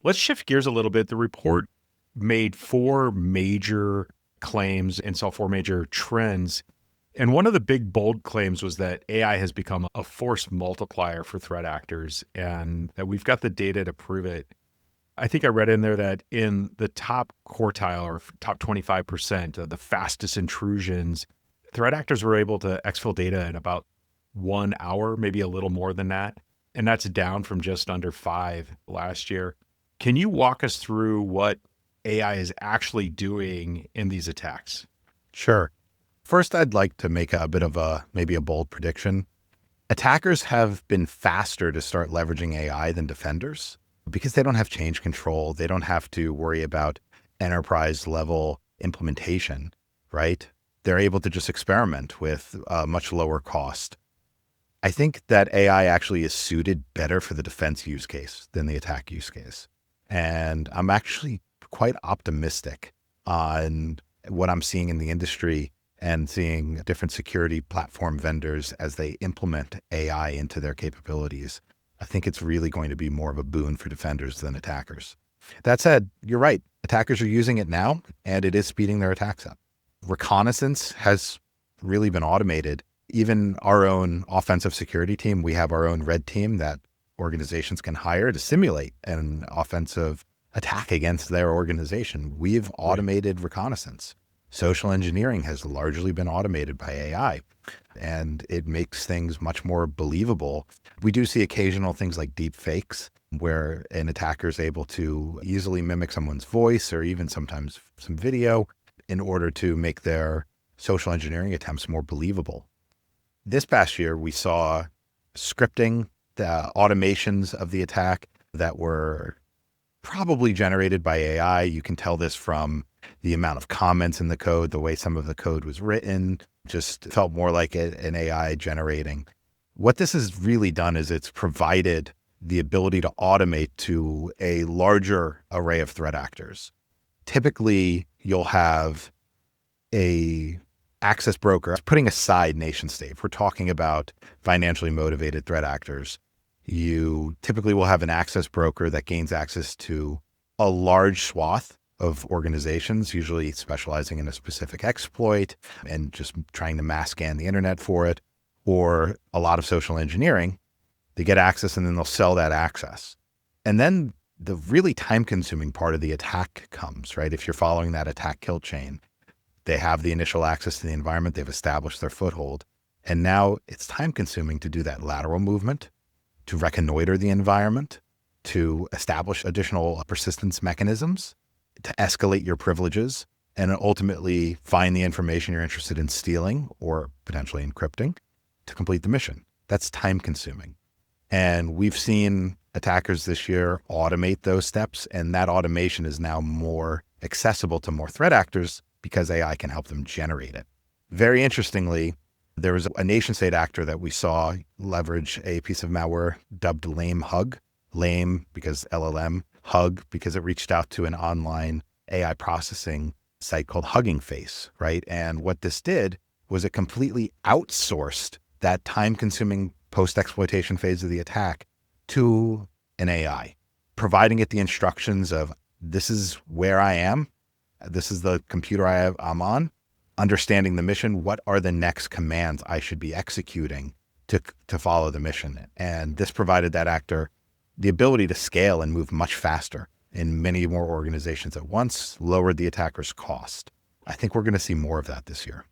Let's shift gears a little bit. The report made four major claims and saw four major trends. And one of the big bold claims was that AI has become a force multiplier for threat actors and that we've got the data to prove it. I think I read in there that in the top quartile or top 25% of the fastest intrusions, threat actors were able to exfil data in about 1 hour, maybe a little more than that. And that's down from just under 5 last year. Can you walk us through what AI is actually doing in these attacks? Sure. First, I'd like to make a bit of maybe a bold prediction. Attackers have been faster to start leveraging AI than defenders because they don't have change control. They don't have to worry about enterprise level implementation, right? They're able to just experiment with a much lower cost. I think that AI actually is suited better for the defense use case than the attack use case. And I'm actually quite optimistic on what I'm seeing in the industry and seeing different security platform vendors as they implement AI into their capabilities. I think it's really going to be more of a boon for defenders than attackers. That said, you're right. Attackers are using it now, and it is speeding their attacks up. Reconnaissance has really been automated. Even our own offensive security team, we have our own red team that organizations can hire to simulate an offensive attack against their organization. We've automated reconnaissance. Social engineering has largely been automated by AI, and it makes things much more believable. We do see occasional things like deep fakes, where an attacker is able to easily mimic someone's voice or even sometimes some video in order to make their social engineering attempts more believable. This past year, we saw scripting, the automations of the attack that were probably generated by AI. You can tell this from the amount of comments in the code, the way some of the code was written, just felt more like an AI generating. What this has really done is it's provided the ability to automate to a larger array of threat actors. Typically, you'll have a access broker, putting aside nation state. If we're talking about financially motivated threat actors, you typically will have an access broker that gains access to a large swath of organizations, usually specializing in a specific exploit and just trying to mass scan the internet for it, or a lot of social engineering. They get access and then they'll sell that access. And then the really time-consuming part of the attack comes, right? If you're following that attack kill chain, they have the initial access to the environment, they've established their foothold, and now it's time-consuming to do that lateral movement, to reconnoiter the environment, to establish additional persistence mechanisms, to escalate your privileges, and ultimately find the information you're interested in stealing or potentially encrypting to complete the mission. That's time-consuming. And we've seen attackers this year automate those steps, and that automation is now more accessible to more threat actors because AI can help them generate it. Very interestingly, there was a nation state actor that we saw leverage a piece of malware dubbed Lame Hug. Lame because LLM, Hug because it reached out to an online AI processing site called Hugging Face, right? And what this did was it completely outsourced that time-consuming post-exploitation phase of the attack to an AI, providing it the instructions of, this is where I am, this is the computer I'm on, understanding the mission, what are the next commands I should be executing to follow the mission. And this provided that actor the ability to scale and move much faster in many more organizations at once, lowered the attacker's cost. I think we're going to see more of that this year.